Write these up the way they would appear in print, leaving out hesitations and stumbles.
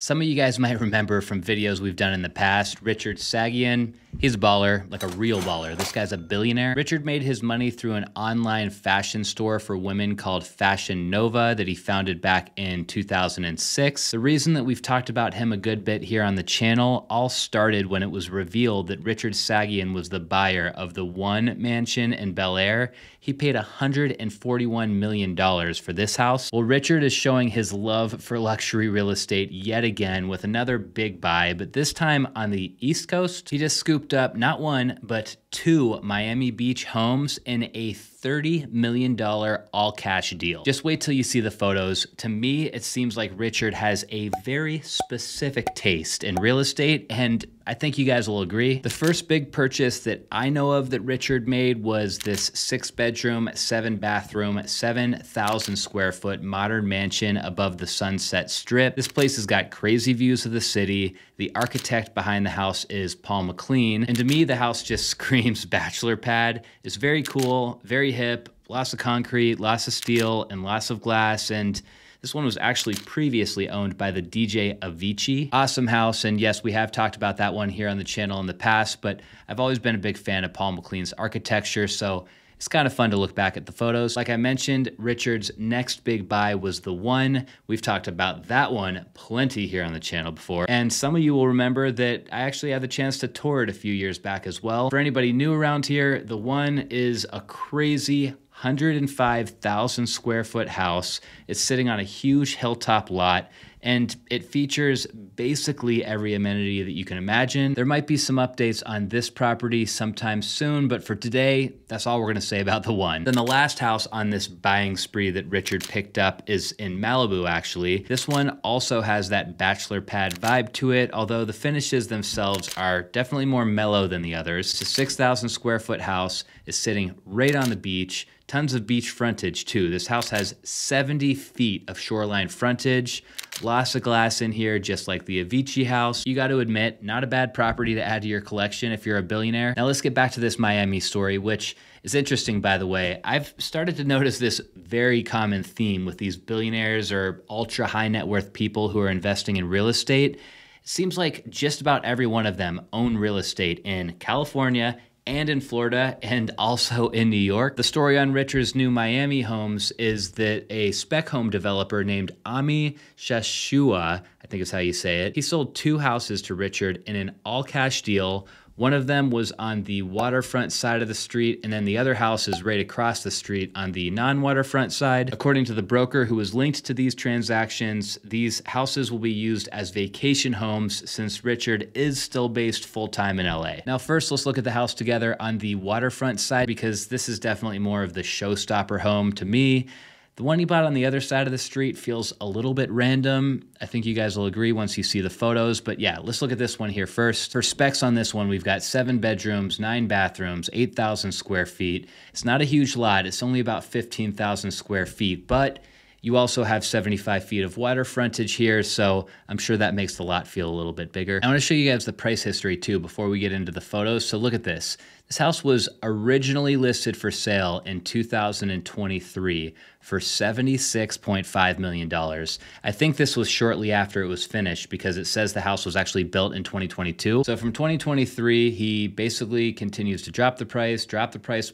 Some of you guys might remember from videos we've done in the past, Richard Saghian. He's a baller, like a real baller. This guy's a billionaire. Richard made his money through an online fashion store for women called Fashion Nova that he founded back in 2006. The reason that we've talked about him a good bit here on the channel all started when it was revealed that Richard Saghian was the buyer of the one mansion in Bel Air. He paid $141 million for this house. Well, Richard is showing his love for luxury real estate yet again with another big buy, but this time on the East Coast. He just scooped up not one, but two Miami Beach homes in a $30 million all-cash deal. Just wait till you see the photos. To me, it seems like Richard has a very specific taste in real estate, and I think you guys will agree. The first big purchase that I know of that Richard made was this 6-bedroom, 7-bathroom, 7,000 square foot modern mansion above the Sunset Strip. This place has got crazy views of the city. The architect behind the house is Paul McLean, and to me, the house just screams bachelor pad. It's very cool, very hip, lots of concrete, lots of steel, and lots of glass, and this one was actually previously owned by the DJ Avicii. Awesome house, and yes, we have talked about that one here on the channel in the past, but I've always been a big fan of Paul McLean's architecture, so it's kind of fun to look back at the photos. Like I mentioned, Richard's next big buy was the one. We've talked about that one plenty here on the channel before. And some of you will remember that I actually had the chance to tour it a few years back as well. For anybody new around here, the one is a crazy 105,000 square foot house. It's sitting on a huge hilltop lot, and it features basically every amenity that you can imagine. There might be some updates on this property sometime soon, but for today, that's all we're gonna say about the one. Then the last house on this buying spree that Richard picked up is in Malibu, actually. This one also has that bachelor pad vibe to it, although the finishes themselves are definitely more mellow than the others. It's a 6,000 square foot house. It's sitting right on the beach. Tons of beach frontage too. This house has 70 feet of shoreline frontage. Lots of glass in here, just like the Avicii house. You got to admit, not a bad property to add to your collection if you're a billionaire. Now let's get back to this Miami story, which is interesting, by the way. I've started to notice this very common theme with these billionaires or ultra high net worth people who are investing in real estate. It seems like just about every one of them own real estate in California and in Florida, and also in New York. The story on Richard's new Miami homes is that a spec home developer named Ami Shashua, I think is how you say it, he sold 2 houses to Richard in an all-cash deal. One of them was on the waterfront side of the street, and then the other house is right across the street on the non-waterfront side. According to the broker who was linked to these transactions, these houses will be used as vacation homes since Richard is still based full-time in LA. Now first, let's look at the house together on the waterfront side, because this is definitely more of the showstopper home to me. The one he bought on the other side of the street feels a little bit random. I think you guys will agree once you see the photos, but yeah, let's look at this one here first. For specs on this one, we've got 7 bedrooms, 9 bathrooms, 8,000 square feet. It's not a huge lot. It's only about 15,000 square feet, but you also have 75 feet of water frontage here, so I'm sure that makes the lot feel a little bit bigger. I want to show you guys the price history too before we get into the photos. So look at this. This house was originally listed for sale in 2023 for $76.5 million. I think this was shortly after it was finished because it says the house was actually built in 2022. So from 2023, he basically continues to drop the price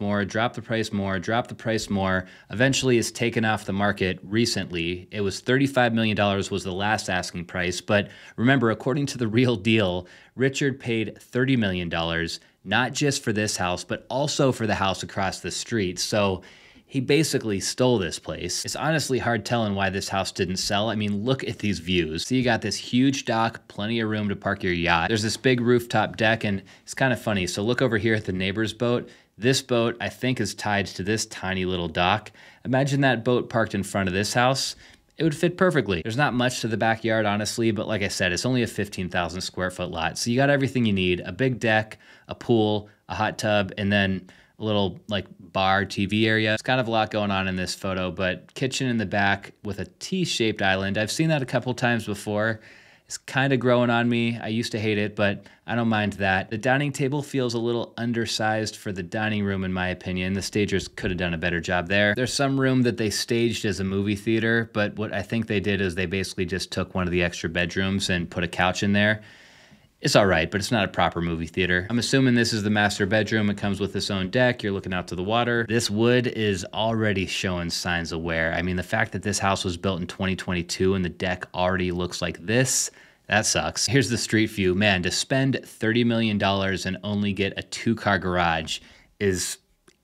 more, drop the price more, drop the price more. Eventually it's taken off the market recently. It was $35 million was the last asking price. But remember, according to the Real Deal, Richard paid $30 million, not just for this house, but also for the house across the street. So he basically stole this place. It's honestly hard telling why this house didn't sell. I mean, look at these views. So you got this huge dock, plenty of room to park your yacht. There's this big rooftop deck, and it's kind of funny. So look over here at the neighbor's boat. This boat, I think, is tied to this tiny little dock. Imagine that boat parked in front of this house. It would fit perfectly. There's not much to the backyard, honestly, but like I said, it's only a 15,000 square foot lot. So you got everything you need: a big deck, a pool, a hot tub, and then a little like bar TV area. It's kind of a lot going on in this photo, but kitchen in the back with a T-shaped island. I've seen that a couple times before. is kind of growing on me. I used to hate it, but I don't mind that. The dining table feels a little undersized for the dining room, in my opinion. The stagers could have done a better job there. There's some room that they staged as a movie theater, but what I think they did is they basically just took one of the extra bedrooms and put a couch in there. It's all right, but it's not a proper movie theater. I'm assuming this is the master bedroom. It comes with its own deck. You're looking out to the water. This wood is already showing signs of wear. I mean, the fact that this house was built in 2022 and the deck already looks like this, that sucks. Here's the street view. Man, to spend $30 million and only get a 2-car garage is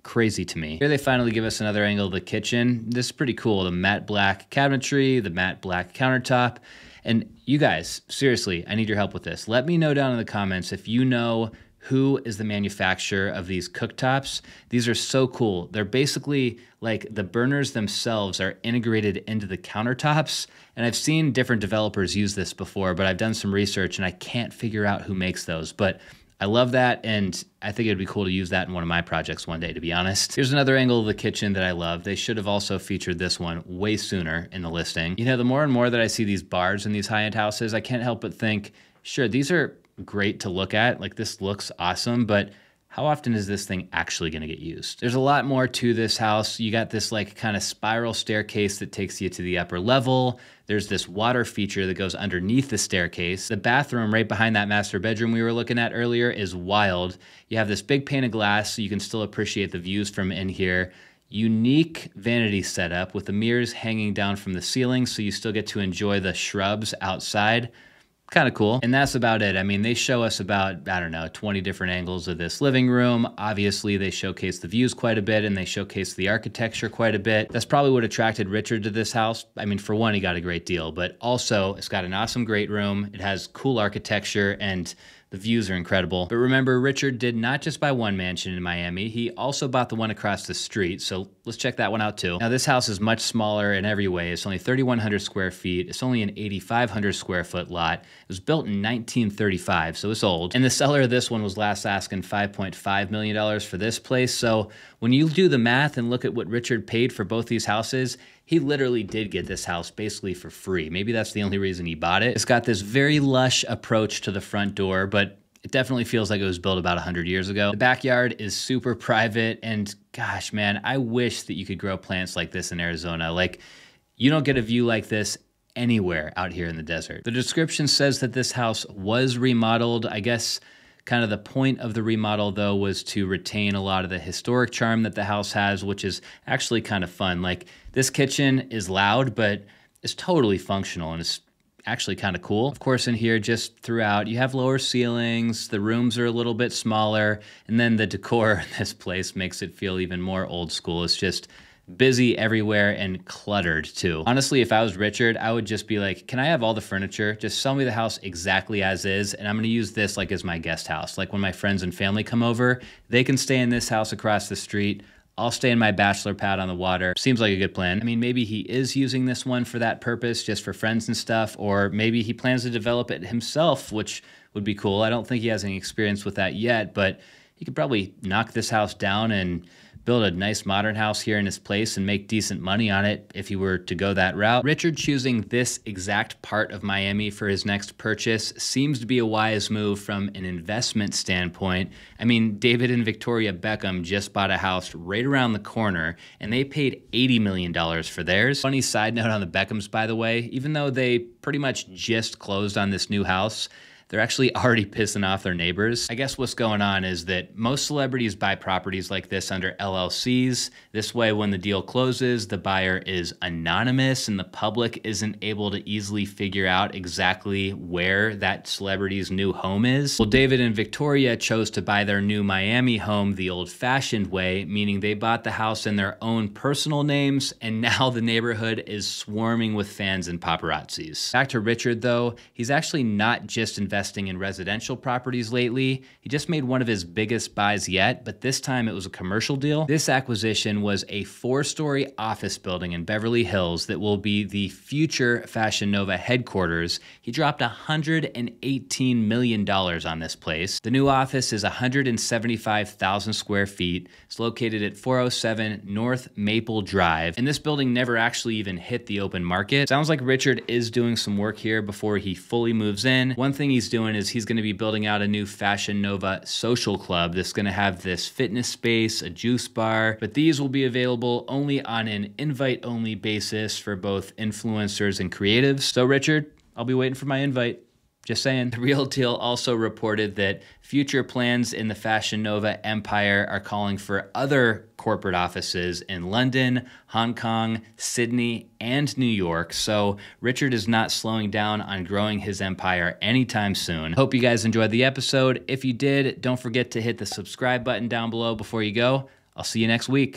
crazy to me. Here they finally give us another angle of the kitchen. This is pretty cool. The matte black cabinetry, the matte black countertop. And you guys, seriously, I need your help with this. Let me know down in the comments if you know who is the manufacturer of these cooktops. These are so cool. They're basically like the burners themselves are integrated into the countertops. And I've seen different developers use this before, but I've done some research and I can't figure out who makes those. But I love that, and I think it'd be cool to use that in one of my projects one day, to be honest. Here's another angle of the kitchen that I love. They should have also featured this one way sooner in the listing. You know, the more and more that I see these bars in these high-end houses, I can't help but think, sure, these are great to look at. Like, this looks awesome, but how often is this thing actually gonna get used? There's a lot more to this house. You got this like kind of spiral staircase that takes you to the upper level. There's this water feature that goes underneath the staircase. The bathroom right behind that master bedroom we were looking at earlier is wild. You have this big pane of glass so you can still appreciate the views from in here. Unique vanity setup with the mirrors hanging down from the ceiling so you still get to enjoy the shrubs outside. Kind of cool. And that's about it. I mean, they show us about, I don't know, 20 different angles of this living room. Obviously, they showcase the views quite a bit and they showcase the architecture quite a bit. That's probably what attracted Richard to this house. I mean, for one, he got a great deal, but also it's got an awesome great room. It has cool architecture and the views are incredible. But remember, Richard did not just buy one mansion in Miami, he also bought the one across the street. So let's check that one out too. Now this house is much smaller in every way. It's only 3,100 square feet. It's only an 8,500 square foot lot. It was built in 1935, so it's old. And the seller of this one was last asking $5.5 million for this place. So when you do the math and look at what Richard paid for both these houses, he literally did get this house basically for free. Maybe that's the only reason he bought it. It's got this very lush approach to the front door, but it definitely feels like it was built about 100 years ago. The backyard is super private, and gosh, man, I wish that you could grow plants like this in Arizona. Like, you don't get a view like this anywhere out here in the desert. The description says that this house was remodeled. I guess kind of the point of the remodel, though, was to retain a lot of the historic charm that the house has, which is actually kind of fun. Like, this kitchen is loud, but it's totally functional and it's actually kind of cool. Of course, in here, just throughout, you have lower ceilings, the rooms are a little bit smaller, and then the decor in this place makes it feel even more old school. It's just busy everywhere and cluttered too. Honestly, if I was Richard, I would just be like, can I have all the furniture? Just sell me the house exactly as is, and I'm gonna use this like as my guest house. Like when my friends and family come over, they can stay in this house across the street. I'll stay in my bachelor pad on the water. Seems like a good plan. I mean, maybe he is using this one for that purpose, just for friends and stuff, or maybe he plans to develop it himself, which would be cool. I don't think he has any experience with that yet, but he could probably knock this house down and build a nice modern house here in his place and make decent money on it if he were to go that route. Richard choosing this exact part of Miami for his next purchase seems to be a wise move from an investment standpoint. I mean, David and Victoria Beckham just bought a house right around the corner and they paid $80 million for theirs. Funny side note on the Beckhams, by the way, even though they pretty much just closed on this new house, they're actually already pissing off their neighbors. I guess what's going on is that most celebrities buy properties like this under LLCs. This way, when the deal closes, the buyer is anonymous and the public isn't able to easily figure out exactly where that celebrity's new home is. Well, David and Victoria chose to buy their new Miami home the old-fashioned way, meaning they bought the house in their own personal names, and now the neighborhood is swarming with fans and paparazzis. Back to Richard, though, he's actually not just investing investing in residential properties lately. He just made one of his biggest buys yet, but this time it was a commercial deal. This acquisition was a 4-story office building in Beverly Hills that will be the future Fashion Nova headquarters. He dropped $118 million on this place. The new office is 175,000 square feet. It's located at 407 North Maple Drive, and this building never actually even hit the open market. Sounds like Richard is doing some work here before he fully moves in. One thing he's doing is he's going to be building out a new Fashion Nova social club that's going to have this fitness space, a juice bar, but these will be available only on an invite-only basis for both influencers and creatives. So Richard, I'll be waiting for my invite. Just saying. The Real Deal also reported that future plans in the Fashion Nova empire are calling for other corporate offices in London, Hong Kong, Sydney, and New York. So Richard is not slowing down on growing his empire anytime soon. Hope you guys enjoyed the episode. If you did, don't forget to hit the subscribe button down below before you go. I'll see you next week.